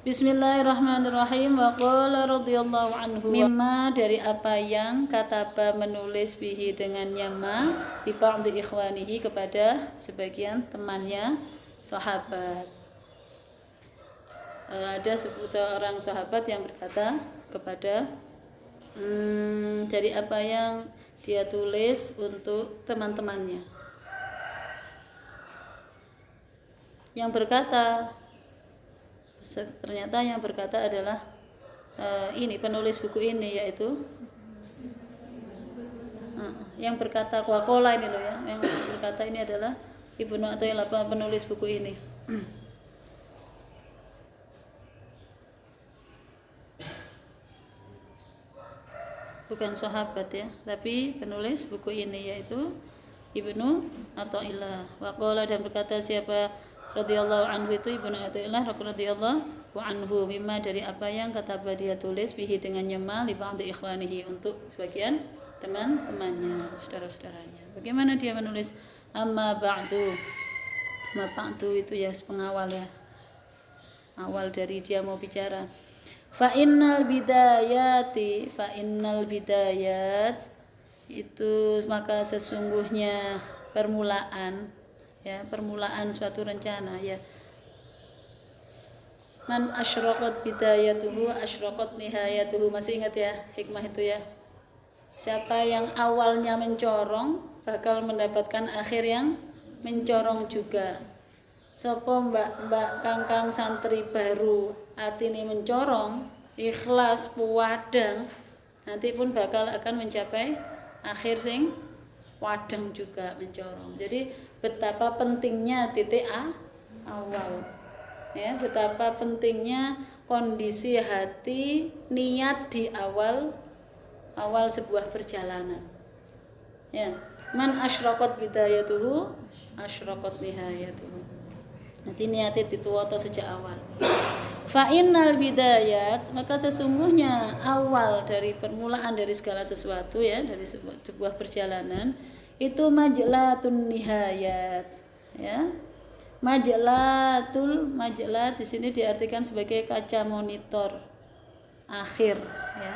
Bismillahirrahmanirrahim. Wa qala radhiyallahu anhu mimma dari apa yang kataba menulis bihi dengannya ma bi ba'd ikhwanihi kepada sebagian temannya sahabat. Ada seorang sahabat yang berkata kepada dari apa yang dia tulis untuk teman-temannya. Yang berkata, ternyata yang berkata adalah ini penulis buku ini, yaitu yang berkata Qakola ini loh ya, yang berkata ini adalah Ibnu Athaillah, penulis buku ini. Bukan sahabat ya, tapi penulis buku ini yaitu Ibnu Athaillah. Waqala, dan berkata siapa radhiyallahu anhu itu Ibnu Athaillah radhiyallahu anhu mimma dari apa yang kataba dia tulis bihi dengannya ma li ba'd ikhwanihi untuk sebagian teman-temannya, saudara-saudaranya. Bagaimana dia menulis amma ba'du? Ma ba'du itu ya pengawal ya. Awal dari dia mau bicara. Fa innal bidayat itu maka sesungguhnya permulaan suatu rencana ya. Man asyraqat bidayatuhu asyraqat nihayatuhu. Masih ingat ya hikmah itu ya. Siapa yang awalnya mencorong bakal mendapatkan akhir yang mencorong juga. Sopo mbak kangkang santri baru atine mencorong, ikhlas puwadang, nanti pun bakal akan mencapai akhir sing wadang juga mencorong. Jadi betapa pentingnya titik awal ya, betapa pentingnya kondisi hati, niat di awal sebuah perjalanan ya. Man asyraqat bidayatuhu asyraqat nihayatuhu. Nanti niatnya dituwoto sejak awal. Fa innal bidayat, maka sesungguhnya awal dari permulaan dari segala sesuatu ya, dari sebuah perjalanan itu majlatun nihayat ya. Majlat di sini diartikan sebagai kaca monitor akhir ya.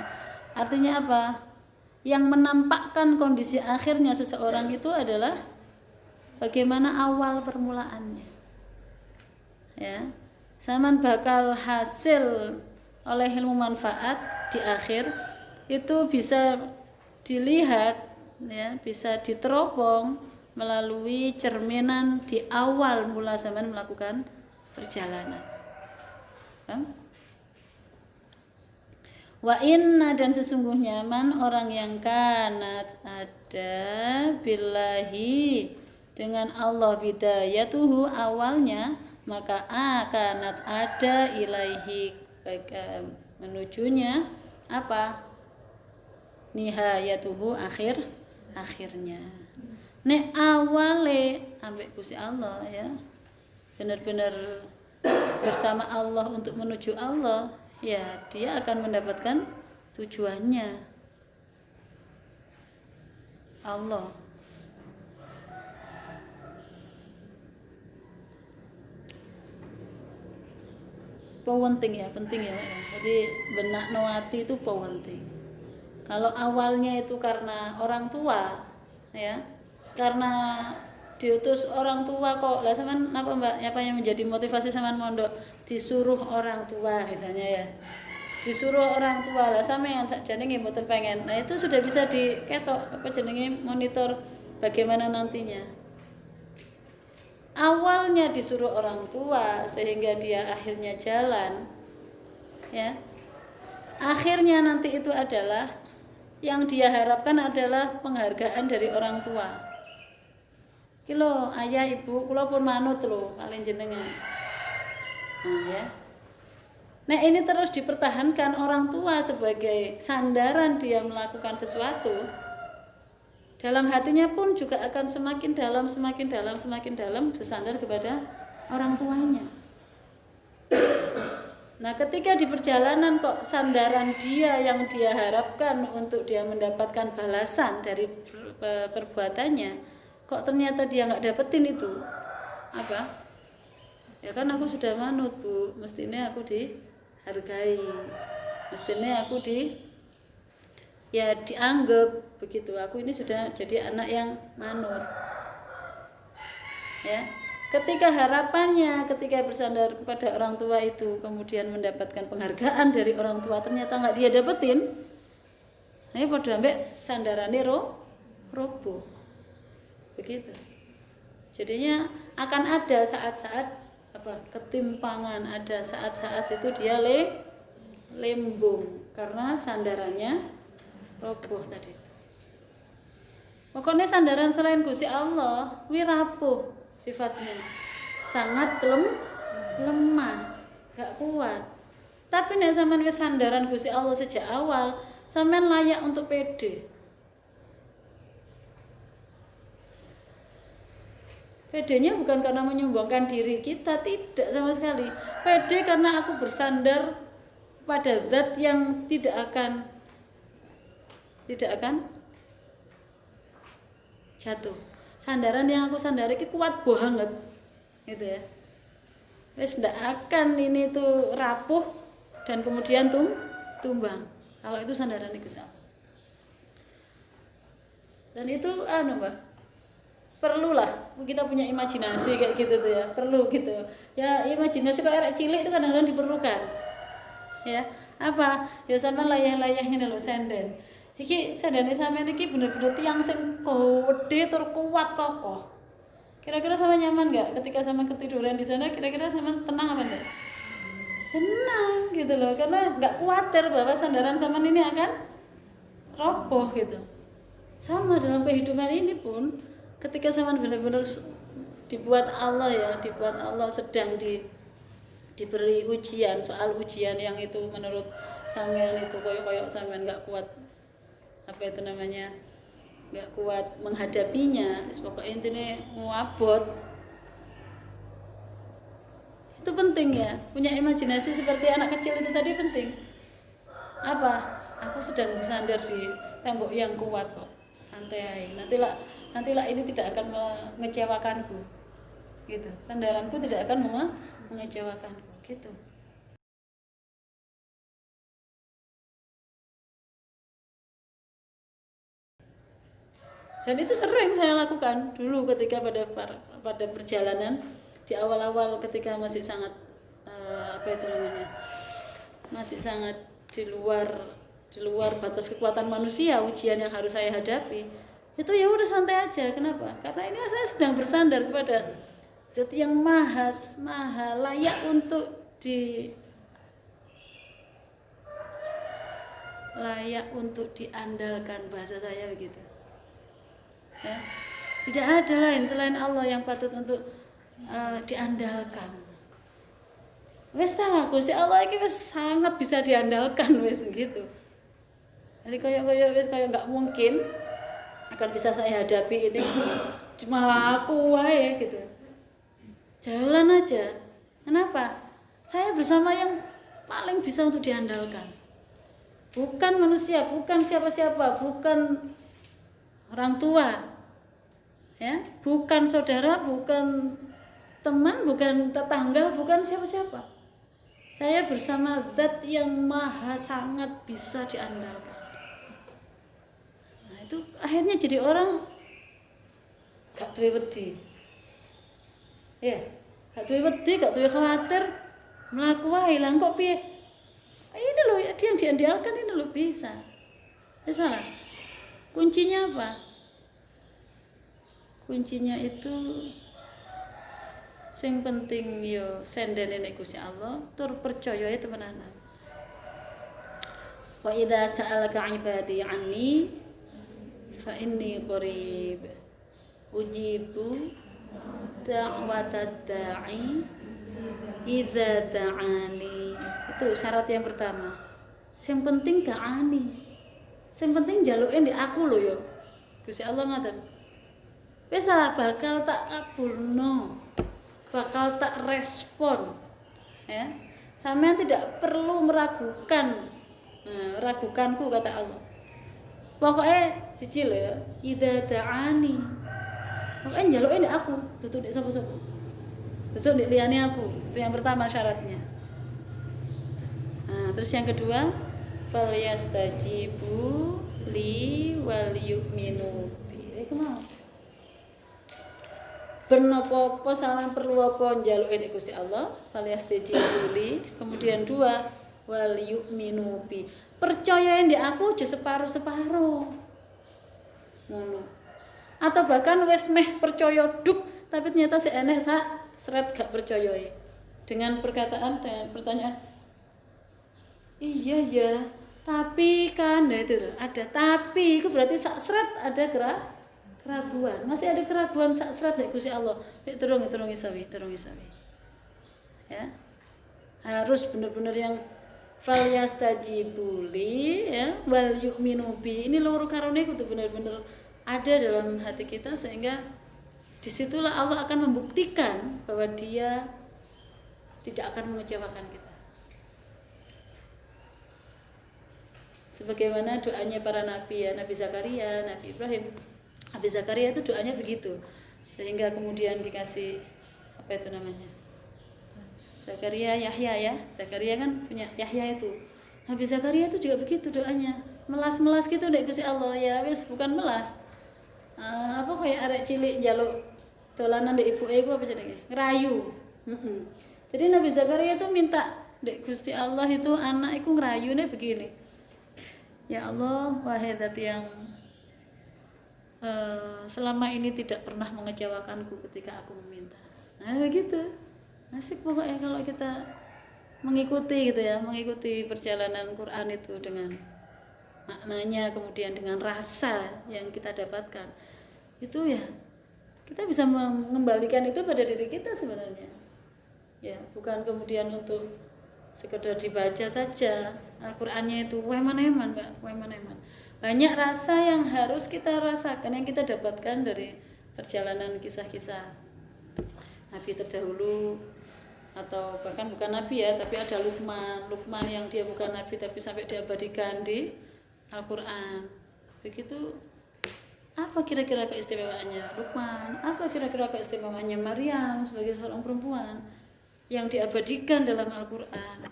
Artinya apa? Yang menampakkan kondisi akhirnya seseorang itu adalah bagaimana awal permulaannya. Ya, zaman bakal hasil oleh ilmu manfaat di akhir itu bisa dilihat ya, bisa diteropong melalui cerminan di awal mula zaman melakukan perjalanan. Wa inna, dan sesungguhnya man orang yang kanat ada billahi dengan Allah bidayatuhu awalnya, maka akanat ada ilaihi menujunya apa? Nihayatuhu akhirnya. Nek awale ambek Gusti Allah ya. Benar-benar bersama Allah untuk menuju Allah, ya dia akan mendapatkan tujuannya. Allah. Penting ya. Jadi benak noati itu penting. Kalau awalnya itu karena orang tua, ya, karena diutus orang tua kok. Lah sampean apa Mbak? Apa yang menjadi motivasi sampean mondok? Disuruh orang tua misalnya ya. Disuruh orang tua lah sampean sakjane nggih mboten pengen. Nah, itu sudah bisa diketok apa jenenge monitor bagaimana nantinya. Awalnya disuruh orang tua sehingga dia akhirnya jalan ya. Akhirnya nanti itu adalah yang dia harapkan adalah penghargaan dari orang tua. Kilo ayah ibu kula pun manut lho kalian jenengan. Nah ya. Nah ini terus dipertahankan orang tua sebagai sandaran dia melakukan sesuatu. Dalam hatinya pun juga akan semakin dalam bersandar kepada orang tuanya. Nah, ketika di perjalanan kok sandaran dia yang dia harapkan untuk dia mendapatkan balasan dari perbuatannya, kok ternyata dia nggak dapetin itu, apa? Ya kan aku sudah manut Bu, mestinya aku hargai. Mestinya aku dianggap begitu. Aku ini sudah jadi anak yang manut. Ya. Ketika harapannya, ketika bersandar kepada orang tua itu kemudian mendapatkan penghargaan dari orang tua, ternyata nggak dia dapetin, ini pada ambek sandarane roboh. Begitu. Jadinya akan ada saat-saat ketimpangan, ada saat-saat itu dia lembung karena sandarannya roboh tadi. Pokoknya sandaran selain Gusti Allah, rapuh sifatnya, sangat lemah, gak kuat. Tapi nek sampean wis sandaran Gusti Allah sejak awal, sampean layak untuk pede. Pedenya bukan karena menyombongkan diri kita, tidak sama sekali. Pede karena aku bersandar pada zat yang tidak akan jatuh. Sandaran yang aku sandari itu kuat banget, gitu ya. Wes ndak akan ini tuh rapuh dan kemudian tumbang. Kalau itu sandaran itu sama. Dan itu Mbak, perlulah kita punya imajinasi kayak gitu tuh ya, perlu gitu. Ya imajinasi kalau arek cilik itu kadang-kadang diperlukan. Ya, apa? Ya sampean layah-layah ngene lho senden. Iki sandane sampean iki bener-bener tiang sing gede tur kuat kokoh. Kira-kira sama nyaman enggak ketika sama ketiduran di sana? Kira-kira sama tenang apa enggak? Tenang gitu loh, karena enggak khawatir bahwa sandaran sampean ini akan roboh gitu. Sama dalam kehidupan ini pun ketika sampean benar-benar dibuat Allah sedang diberi ujian, soal ujian yang itu menurut sampean itu koyok-koyok sampean enggak kuat nggak kuat menghadapinya, pokoknya intinya muabot. Itu penting ya, punya imajinasi seperti anak kecil itu tadi penting. Aku sedang bersandar di tembok yang kuat kok, santai. Nantilah ini tidak akan mengecewakanku, gitu. Sandaranku tidak akan mengecewakanku, gitu. Dan itu sering saya lakukan dulu ketika pada perjalanan di awal-awal ketika masih sangat masih sangat di luar batas kekuatan manusia, ujian yang harus saya hadapi. Itu ya udah santai aja. Kenapa? Karena ini saya sedang bersandar kepada Zat yang maha layak untuk diandalkan, bahasa saya begitu. Ya. Tidak ada lain selain Allah yang patut untuk diandalkan. Wes salah Gusti Allah iki wis sangat bisa diandalkan wis gitu. Jadi kayak nggak mungkin akan bisa saya hadapi ini cuma aku wae gitu. Jalan aja. Kenapa? Saya bersama yang paling bisa untuk diandalkan. Bukan manusia, bukan siapa-siapa, bukan orang tua, ya, bukan saudara, bukan teman, bukan tetangga, bukan siapa-siapa. Saya bersama Zat yang maha sangat bisa diandalkan. Nah itu akhirnya jadi orang gak duwe wedi, ya, gak duwe wedi, gak duwe khawatir, mlaku wae lah kok piye. Ini loh ya, dia yang diandalkan ini loh bisa. Salah. Kuncinya apa? Kuncinya itu sing penting yo sendene nek Gusti Allah tur percaya temenanan. Wa idza sa'alaka 'ibadi 'anni fa inni qarib ujibu da'watad da'i idza da'ani. Itu syarat yang pertama. Sing penting da'ani. Sing penting njaluke ndek aku lho yo. Gusti Allah ngoten. Wis salah bakal tak kabulno. Bakal tak respon. Ya. Sampeyan tidak perlu meragukan. Nah, ragukanku kata Allah. Pokoknya siji lho ya, idza da'ani. Pokoknya njaluke ndek aku, dudu ndek sapa-sapa. Dudu ndek liyane aku. Itu yang pertama syaratnya. Nah, terus yang kedua, falyastajibu li wal yu'minu bi. Iku mau. Bernopo-opo sampean perlu apa njaluke nek Gusti Allah, falyastajibu li. Kemudian dua, wal yu'minu bi. Percayain di aku aja separuh-separuh. Ngono. Atau bahkan wis meh percaya duk tapi ternyata si enek sak seret gak percayai. Dengan perkataan dan pertanyaan, iya ya, tapi kan itu ada tapi itu berarti sak seret ada keraguan. Masih ada keraguan sak seret nek Gusti Allah. Nek turung isawi. Ya. Harus benar-benar yang falyastajibu li ya wal yu'minu bi. Ini loro karone kudu benar-benar ada dalam hati kita sehingga disitulah Allah akan membuktikan bahwa Dia tidak akan mengecewakan kita. Sebagaimana doanya para nabi ya, Nabi Zakaria, Nabi Ibrahim. Nabi Zakaria itu doanya begitu. Sehingga kemudian dikasih apa itu namanya? Zakaria Yahya ya. Zakaria kan punya Yahya itu. Nabi Zakaria itu juga begitu doanya. Melas-melas gitu ndek Gusti Allah ya, wis bukan melas. Apa kayak arek cilik njaluk dolanan ndek ibuke iku apa jenenge? Ngerayu. Jadi Nabi Zakaria itu minta ndek Gusti Allah itu anak iku ngrayune begini. Ya Allah, wahai Zat yang selama ini tidak pernah mengecewakanku ketika aku meminta. Nah begitu. Asik pokoknya kalau kita mengikuti gitu ya, mengikuti perjalanan Quran itu dengan maknanya kemudian dengan rasa yang kita dapatkan. Itu ya kita bisa mengembalikan itu pada diri kita sebenarnya. Ya, bukan kemudian untuk sekedar dibaca saja. Al-Qur'annya itu weman-eman, Mbak, weman-eman. Banyak rasa yang harus kita rasakan, yang kita dapatkan dari perjalanan kisah-kisah nabi terdahulu atau bahkan bukan nabi ya, tapi ada Luqman yang dia bukan nabi tapi sampai diabadikan di Al-Qur'an. Begitu apa kira-kira keistimewaannya Luqman? Apa kira-kira keistimewaannya Maryam sebagai seorang perempuan yang diabadikan dalam Al-Qur'an?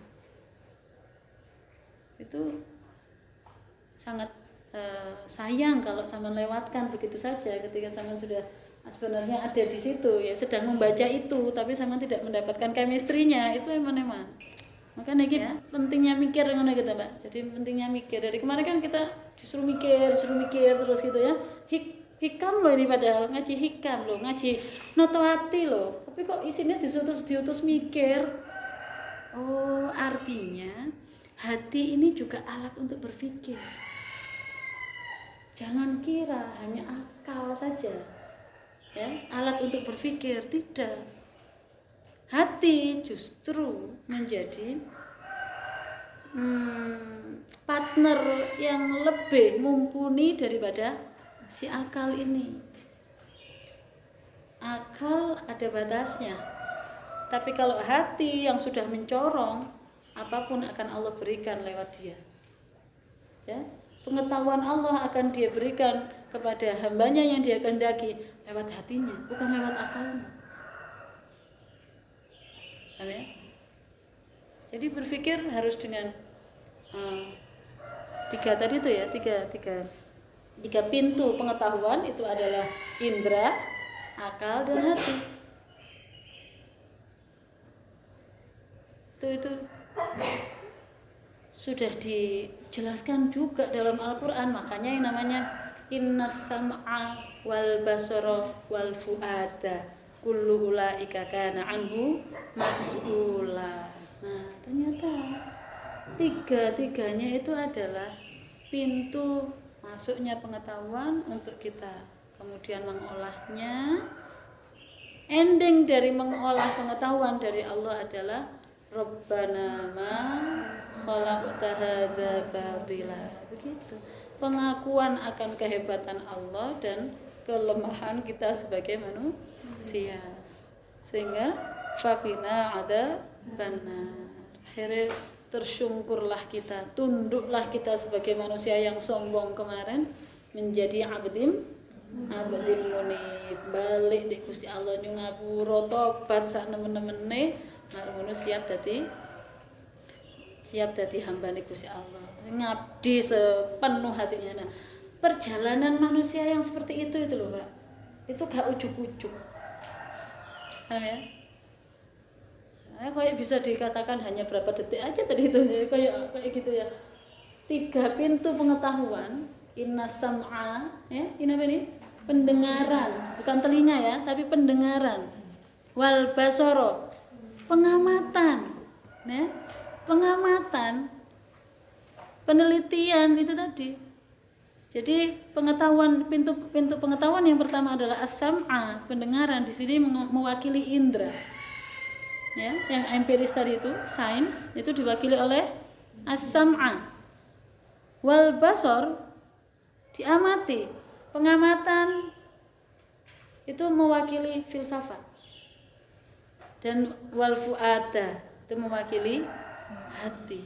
Itu sangat sayang kalau sampean lewatkan begitu saja ketika sampean sudah sebenarnya ada di situ ya, sedang membaca itu tapi sampean tidak mendapatkan chemistry-nya. Itu eman-eman. Makanya ya, pentingnya mikir ngono gitu, Mbak. Jadi pentingnya mikir. Dari kemarin kan kita disuruh mikir terus gitu ya. Hikam loh ini, padahal ngaji hikam loh, ngaji noto hati loh. Tapi kok isinya diutus mikir. Oh, artinya hati ini juga alat untuk berpikir. Jangan kira hanya akal saja. Ya, alat untuk berpikir, tidak. Hati justru menjadi partner yang lebih mumpuni daripada si akal ini. Akal ada batasnya. Tapi kalau hati yang sudah mencorong, apapun akan Allah berikan lewat dia. Ya, pengetahuan Allah akan dia berikan kepada hambanya yang dia kehendaki lewat hatinya, bukan lewat akalnya. Paham ya? Jadi berpikir harus dengan tiga pintu pengetahuan itu adalah indera, akal, dan hati. Itu sudah dijelaskan juga dalam Al-Qur'an. Makanya yang namanya innas sam'a wal basara wal fuada kullu ulaika kana anhu mas'ula. Nah, ternyata tiga-tiganya itu adalah pintu masuknya pengetahuan untuk kita kemudian mengolahnya. Ending dari mengolah pengetahuan dari Allah adalah Rabbana ma khalaqta hadza batila. Begitu. Pengakuan akan kehebatan Allah dan kelemahan kita sebagai manusia. Sehingga faqina ada benar. Akhirnya tersungkurlah kita, tunduklah kita sebagai manusia yang sombong kemarin menjadi abdim munib, balik di Gusti Allah nyung ngapura tobat sak nemen-nemene. Ngono siap dadi siap dadi hambane Gusti Allah, ngabdi sepenuh hatinya. Nah, perjalanan manusia yang seperti itu loh Pak, itu gak ujuk-ujuk. Paham ya? Kayak bisa dikatakan hanya berapa detik aja tadi itu, kayak gitu ya. 3 pintu pengetahuan, innas sam'a, ya, ini apa ini? Pendengaran, bukan telinga ya, tapi pendengaran. Wal basoro, pengamatan, ya, pengamatan, penelitian itu tadi. Jadi pengetahuan, pintu pengetahuan yang pertama adalah as-sam'a, pendengaran. Di sini mewakili indera. Ya, yang empiris tadi itu, sains, itu diwakili oleh as-sam'a. Wal basor, diamati. Pengamatan itu mewakili filsafat. Dan wal fu'ada itu mewakili hati.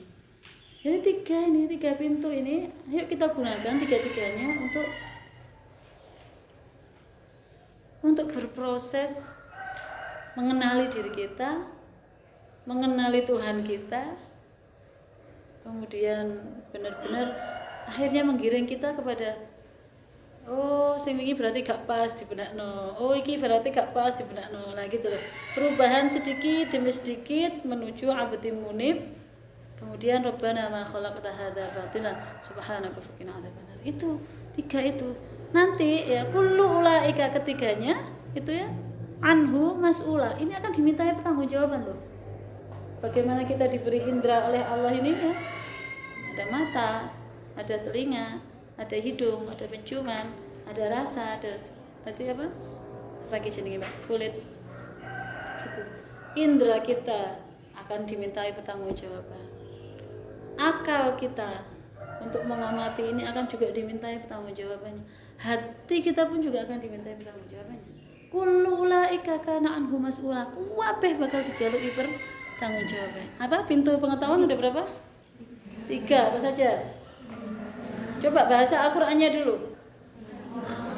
Jadi 3 pintu ini, ayo kita gunakan 3-tiganya untuk berproses mengenali diri kita, mengenali Tuhan kita, kemudian benar-benar akhirnya menggiring kita kepada sing iki berarti gak pas dibenakno. Iki berarti gak pas dibenakno. Lah gitu loh. Perubahan sedikit demi sedikit menuju abdi munib. Kemudian Rabbana ma khalaqta hadza batila subhanaka faqina adzabannar. Itu 3 itu. Nanti ya kullu ulaika ketiganya itu ya anhu mas'ula. Ini akan dimintai pertanggungjawaban loh. Bagaimana kita diberi indera oleh Allah ini ya. Ada mata, ada telinga, ada hidung, ada penciuman, ada rasa, ada apa? Apa jenenge Mbak? Kulit. Gitu. Indera kita akan dimintai pertanggungjawaban. Akal kita untuk mengamati ini akan juga dimintai pertanggungjawabannya. Hati kita pun juga akan dimintai pertanggungjawabannya. Kullu ulaika kana anhu mas'ula. Kabeh bakal dijaluki pertanggungjawaban. Apa? Pintu pengetahuan udah berapa? 3 apa saja? Coba bahasa Al-Qur'annya dulu.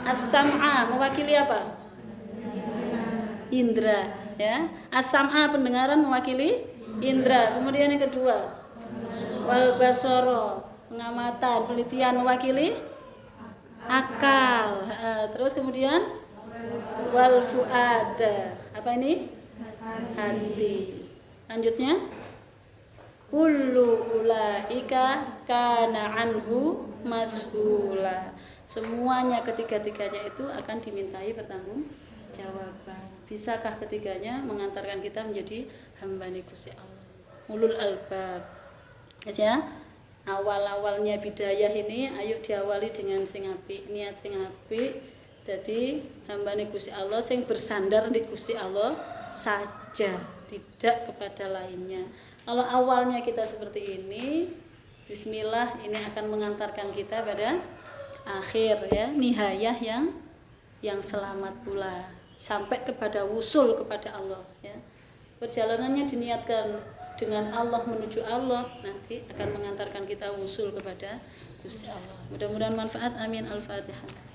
As-sam'a mewakili apa? Indra, ya. As-sam'a pendengaran mewakili indra. Kemudian yang kedua, wal basoro pengamatan, penelitian mewakili akal. Terus kemudian wal fuad, apa ini? Hati. Lanjutnya, kullu ulaika kana anhu mas'ula. Semuanya ketiga-tiganya itu akan dimintai pertanggungjawaban. Bisakah ketiganya mengantarkan kita menjadi hamba Gusti Allah? Ulul albab. Ya, awal-awalnya bidayah ini ayo diawali dengan sing apik, niat sing apik. Jadi hamba Gusti Allah sing bersandar di Gusti Allah saja, tidak kepada lainnya. Kalau awalnya kita seperti ini, bismillah, ini akan mengantarkan kita pada akhir ya, nihayah yang selamat pula, sampai kepada wusul kepada Allah ya. Perjalanannya diniatkan dengan Allah menuju Allah, nanti akan mengantarkan kita wusul kepada Gusti Allah. Mudah-mudahan manfaat. Amin. Al-Fatihah.